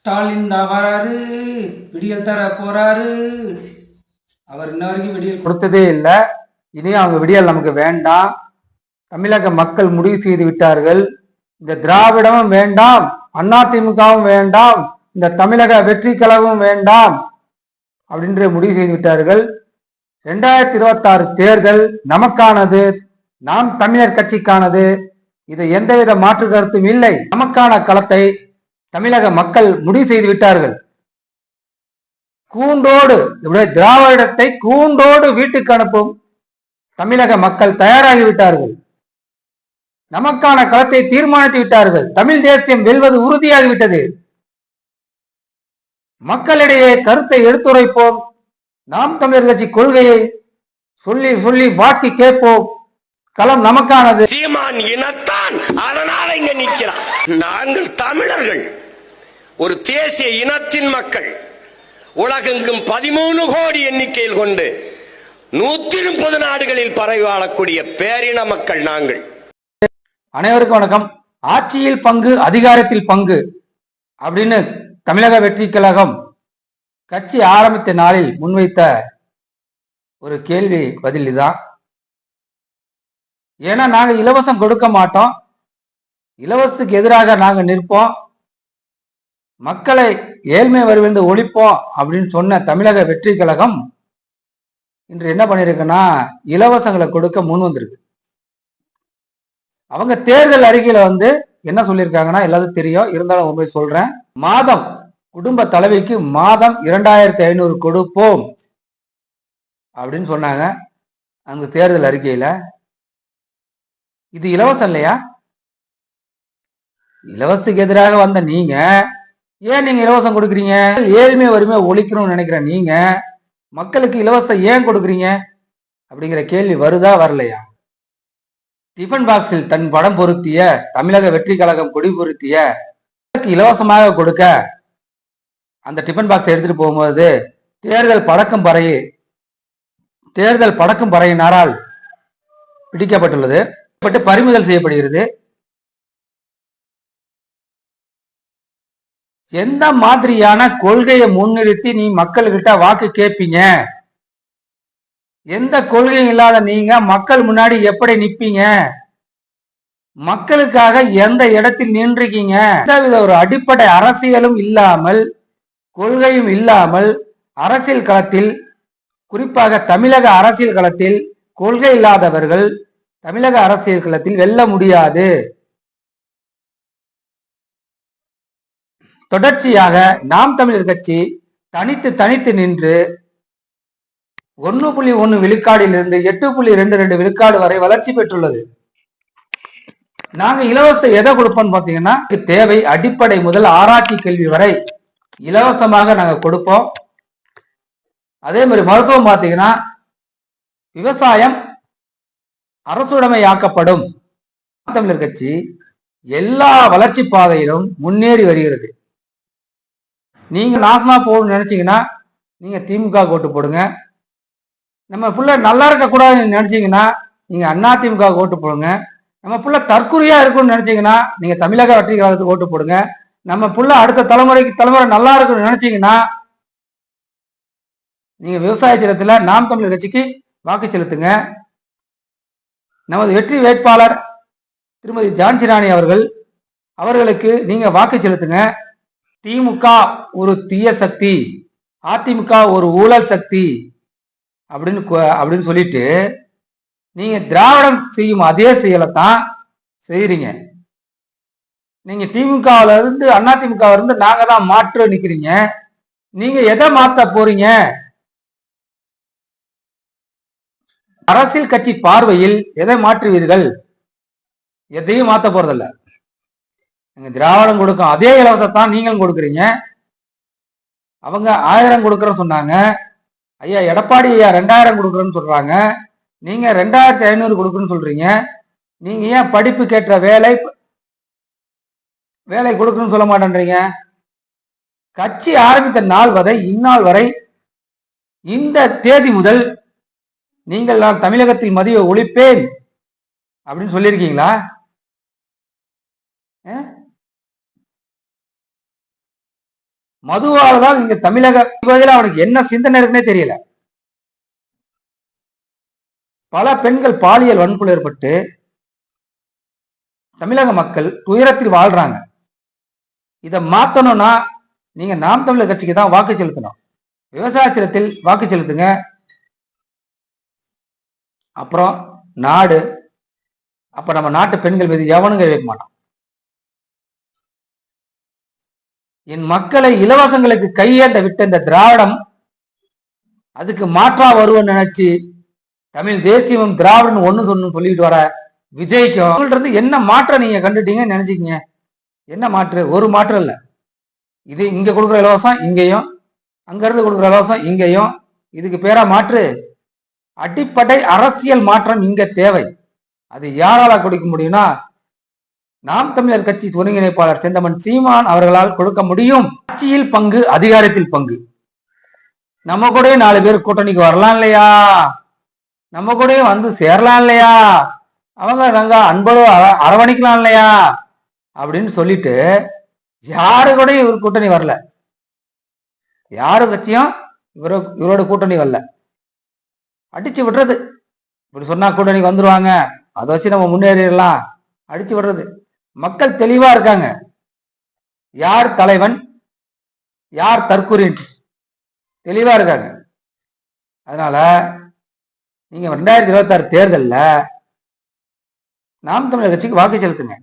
ஸ்டாலின் தான் வராரு, விடியல் தர போறாரு. அவர் இன்ன வரைக்கும் விடியல் கொடுத்ததே இல்லை. இனி அவங்க விடியல் நமக்கு வேண்டாம். தமிழக மக்கள் முடிவு செய்து விட்டார்கள். இந்த திராவிடமும் வேண்டாம், அதிமுகவும் வேண்டாம், இந்த தமிழக வெற்றி கழகமும் வேண்டாம் அப்படின்ற முடிவு செய்து விட்டார்கள். 2026 தேர்தல் நமக்கானது, நாம் தமிழர் கட்சிக்கானது. இது எந்தவித மாற்று கருத்தும் இல்லை. நமக்கான களத்தை தமிழக மக்கள் முடிவு செய்து விட்டார்கள். கூண்டோடு திராவிடத்தை கூண்டோடு வீட்டுக்கு அனுப்பும் தமிழக மக்கள் தயாராகிவிட்டார்கள். நமக்கான களத்தை தீர்மானித்து விட்டார்கள். தமிழ் தேசியம் வெல்வது உறுதியாகிவிட்டது. மக்களிடையே கருத்தை எடுத்துரைப்போம். நாம் தமிழர் கட்சி கொள்கையை சொல்லி சொல்லி வாக்கி கேட்போம். களம் நமக்கானது. சீமான் இனத்தான், அதனால இங்க நிற்கிறான். நாங்கள் தமிழர்கள், ஒரு தேசிய இனத்தின் மக்கள், உலகெங்கும் 13 கோடி எண்ணிக்கையில் கொண்டு 130 நாடுகளில் பரவி வாழக்கூடிய பேரின மக்கள் நாங்கள். அனைவருக்கும் வணக்கம். ஆட்சியில் பங்கு, அதிகாரத்தில் பங்கு அப்படின்னு தமிழக வெற்றி கழகம் கட்சி ஆரம்பித்த நாளில் முன்வைத்த ஒரு கேள்வி பதில் இதுதான். ஏன்னா நாங்க இலவசம் கொடுக்க மாட்டோம், இலவசத்துக்கு எதிராக நாங்க நிற்போம், மக்களை ஏழ்மை வரிவிலிருந்து ஒழிப்போம் அப்படின்னு சொன்ன தமிழக வெற்றி கழகம் இன்று என்ன பண்ணிருக்குன்னா இலவசங்களை கொடுக்க முன் வந்திருக்கு. அவங்க தேர்தல் அறிக்கையில என்ன சொல்லியிருக்காங்கன்னா எல்லாத்துக்கும் தெரியும், இருந்தாலும் உண்மை சொல்றேன். மாதம் குடும்ப தலைவிக்கு மாதம் 2500 கொடுப்போம் அப்படின்னு சொன்னாங்க அந்த தேர்தல் அறிக்கையில. இது இலவசம் இல்லையா? இலவசத்துக்கு எதிராக வந்த நீங்க ஏன் நீங்க இலவசம் கொடுக்குறீங்க? ஏழ்மை வறுமை ஒழிக்கணும்னு நினைக்கிற நீங்க மக்களுக்கு இலவசம் ஏன் கொடுக்குறீங்க அப்படிங்கிற கேள்வி வருதா வரலையா? டிஃபன் பாக்ஸில் தன் படம் பொருத்திய தமிழக வெற்றி கழகம் கொடி பொருத்திய இலவசமாக கொடுக்க அந்த டிஃபன் பாக்ஸ் எடுத்துட்டு போகும்போது தேர்தல் படக்கும் பறையினரால் பிடிக்கப்பட்டுள்ளது, பறிமுதல் செய்யப்படுகிறது. எந்த மாதிரியான கொள்கையை முன்னிறுத்தி நீ மக்கள்கிட்ட வாக்கு கேட்பீங்க? எந்த கொள்கையும் இல்லாத நீங்க மக்கள் முன்னாடி எப்படி நிப்பீங்க? மக்களுக்காக எந்த இடத்தில் நின்றுக்கீங்க? எந்தவித ஒரு அடிப்படை அரசியலும் இல்லாமல், கொள்கையும் இல்லாமல் அரசியல் களத்தில், குறிப்பாக தமிழக அரசியல் களத்தில் கொள்கை இல்லாதவர்கள் தமிழக அரசியல் களத்தில் வெல்ல முடியாது. தொடர்ச்சியாக நாம் தமிழர் கட்சி தனித்து நின்று 1.1 விழுக்காடிலிருந்து 8.22 விழுக்காடு வரை வளர்ச்சி பெற்றுள்ளது. நாங்க இலவசத்தை எதை கொடுப்போம்னு பாத்தீங்கன்னா, தேவை அடிப்படை முதல் ஆராய்ச்சி கல்வி வரை இலவசமாக நாங்க கொடுப்போம். அதே மாதிரி மருத்துவம் பார்த்தீங்கன்னா விவசாயம் அரசுடைமையாக்கப்படும். தமிழர் கட்சி எல்லா வளர்ச்சி பாதையிலும் முன்னேறி வருகிறது. நீங்க நாசமா போகணும்னு நினைச்சீங்கன்னா நீங்க திமுக ஓட்டு போடுங்க. நம்ம புள்ள நல்லா இருக்க கூடாதுன்னு நினைச்சீங்கன்னா நீங்க அதிமுக ஓட்டு போடுங்க. நம்ம புள்ள தற்குறியா இருக்கும்னு நினைச்சீங்கன்னா நீங்க தமிழக வெற்றி கழகத்துக்கு ஓட்டு போடுங்க. நம்ம புள்ள அடுத்த தலைமுறை நல்லா இருக்கும்னு நினைச்சீங்கன்னா நீங்க விவசாய சின்னத்துல நாம் தமிழர் கட்சிக்கு வாக்கு செலுத்துங்க. நமது வெற்றி வேட்பாளர் திருமதி ஜான்சி ராணி அவர்களுக்கு நீங்க வாக்கு செலுத்துங்க. திமுக ஒரு தீய சக்தி, அதிமுக ஒரு ஊழல் சக்தி அப்படின்னு சொல்லிட்டு நீங்க திராவிடம் செய்யும் அதே செயலைத்தான் செய்யறீங்க. நீங்க திமுகவுல இருந்து அதிமுகவுல இருந்து நாங்க தான் மாற்று நிக்கிறீங்க. நீங்க எதை மாத்த போறீங்க? அரசியல் கட்சி பார்வையில் எதை மாற்றுவீர்கள்? எதையும் மாத்த போறதில்ல. நீங்க திராவிடம் கொடுக்கும் அதே இலவசத்தான் நீங்களும் கொடுக்குறீங்க. அவங்க 1000 கொடுக்குறேன்னு சொன்னாங்க. ஐயா எடப்பாடி ஐயா 2000 கொடுக்குறேன்னு சொல்றாங்க. நீங்க 2500 கொடுக்குறேன்னு சொல்றீங்க. நீங்க ஏன் படிப்பு கேட்ட வேலை கொடுக்கணும்னு சொல்ல மாட்டேன்றீங்க? கட்சி ஆரம்பித்த நாள் வரை இந்நாள் வரை இந்த தேதி முதல் நீங்கள் நான் தமிழகத்தில் மதியை ஒழிப்பேன் அப்படின்னு சொல்லியிருக்கீங்களா? மதுவாலதான் இங்க தமிழக பகுதியில் அவனுக்கு என்ன சிந்தனை இருக்குன்னே தெரியல. பல பெண்கள் பாலியல் வன்கொடுமை ஏற்பட்டு தமிழக மக்கள் துயரத்தில் வாழ்றாங்க. இதை மாத்தணும்னா நீங்க நாம் தமிழர் கட்சிக்கு தான் வாக்கு செலுத்தணும். விவசாய சின்னத்தில் வாக்கு செலுத்துங்க. அப்புறம் நாடு, அப்ப நம்ம நாட்டு பெண்கள் மீது எவனுங்க வைக்க மாட்டோம். என் மக்களை இலவசங்களுக்கு கையேண்ட விட்ட இந்த திராவிடம் அதுக்கு மாற்றா வருவன்னு நினைச்சு தமிழ் தேசியமும் திராவிடம் ஒண்ணு சொல்லிட்டு வர விஜய்க்கும் இருந்து என்ன மாற்றம் நீங்க கண்டுட்டீங்கன்னு நினைச்சுக்கீங்க. என்ன மாற்று? ஒரு மாற்றம் இல்லை. இது இங்க கொடுக்குற இலவசம் இங்கேயும், அங்க இருந்து கொடுக்குற இலவசம் இங்கேயும். இதுக்கு பேரா மாற்று? அடிப்படை அரசியல் மாற்றம் இங்க தேவை. அது யாரால கொடுக்க முடியும்னா நாம் தமிழர் கட்சி ஒருங்கிணைப்பாளர் செந்தமன் சீமான் அவர்களால் கொடுக்க முடியும். ஆட்சியில் பங்கு, அதிகாரத்தில் பங்கு. நம்ம கூட 4 பேர் கூட்டணிக்கு வரலாம் இல்லையா? நம்ம கூட வந்து சேரலாம் இல்லையா? அவங்க நாங்க அன்போடு அரவணைக்கலாம் இல்லையா அப்படின்னு சொல்லிட்டு யாரு கூட இவர் கூட்டணி வரல. யாரு கட்சியும் இவரோட கூட்டணி வரல. அடிச்சு விடுறது. இப்படி சொன்னா கூட்டணிக்கு வந்துருவாங்க, அதை வச்சு நம்ம முன்னேறிடலாம், அடிச்சு விடுறது. மக்கள் தெளிவா இருக்காங்க. யார் தலைவன், யார் தற்கொலை தெளிவா இருக்காங்க. அதனால நீங்க 2026 தேர்தல்ல நாம் தமிழர் கட்சிக்கு வாக்கு செலுத்துங்க.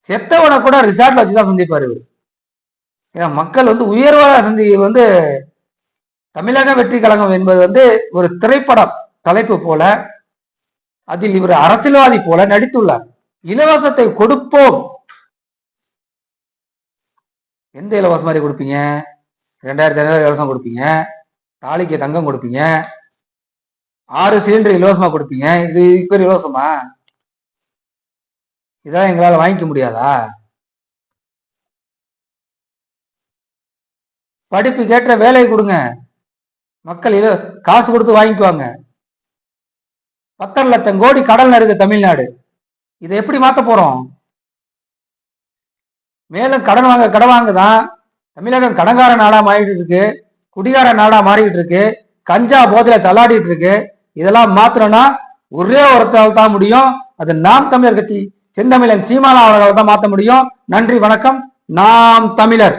செத்தவனை கூட ரிசார்ட்ல வச்சுதான் சந்திப்பாரு. ஏன்னா மக்கள் உயர்வாக சந்தி தமிழக வெற்றி கழகம் என்பது ஒரு திரைப்படம் தலைப்பு போல, அதில் இவர் அரசியல்வாதி போல நடித்துள்ளார். இலவசத்தை கொடுப்போம். எந்த இலவசம் மாதிரி கொடுப்பீங்க? 2500 இலவசம் கொடுப்பீங்க, தாலிக்கு தங்கம் கொடுப்பீங்க, 6 சிலிண்டர் இலவசமா கொடுப்பீங்க. இது பேர் இலவசமா? இதான் எங்களால வாங்கிக்க முடியாதா? படிப்புக்கு ஏற்ற வேலையை கொடுங்க. மக்கள் காசு கொடுத்து வாங்கிக்குவாங்க. 10 லட்சம் கோடி கடல்ல இருக்கு தமிழ்நாடு. இதை எப்படி மாத்த போறோம்? மேலும் கடன் வாங்கதான் தமிழகம் கடன்கார நாடா மாறிட்டு இருக்கு, குடிகார நாடா மாறிட்டு இருக்கு, கஞ்சா போதையில தள்ளாடிட்டு இருக்கு. இதெல்லாம் மாத்தணும்னா ஒரே ஒருத்தால் தான் முடியும். அது நாம் தமிழர் கட்சி செந்தமிழன் சீமான் அவர்களால் தான் மாற்ற முடியும். நன்றி, வணக்கம். நாம் தமிழர்.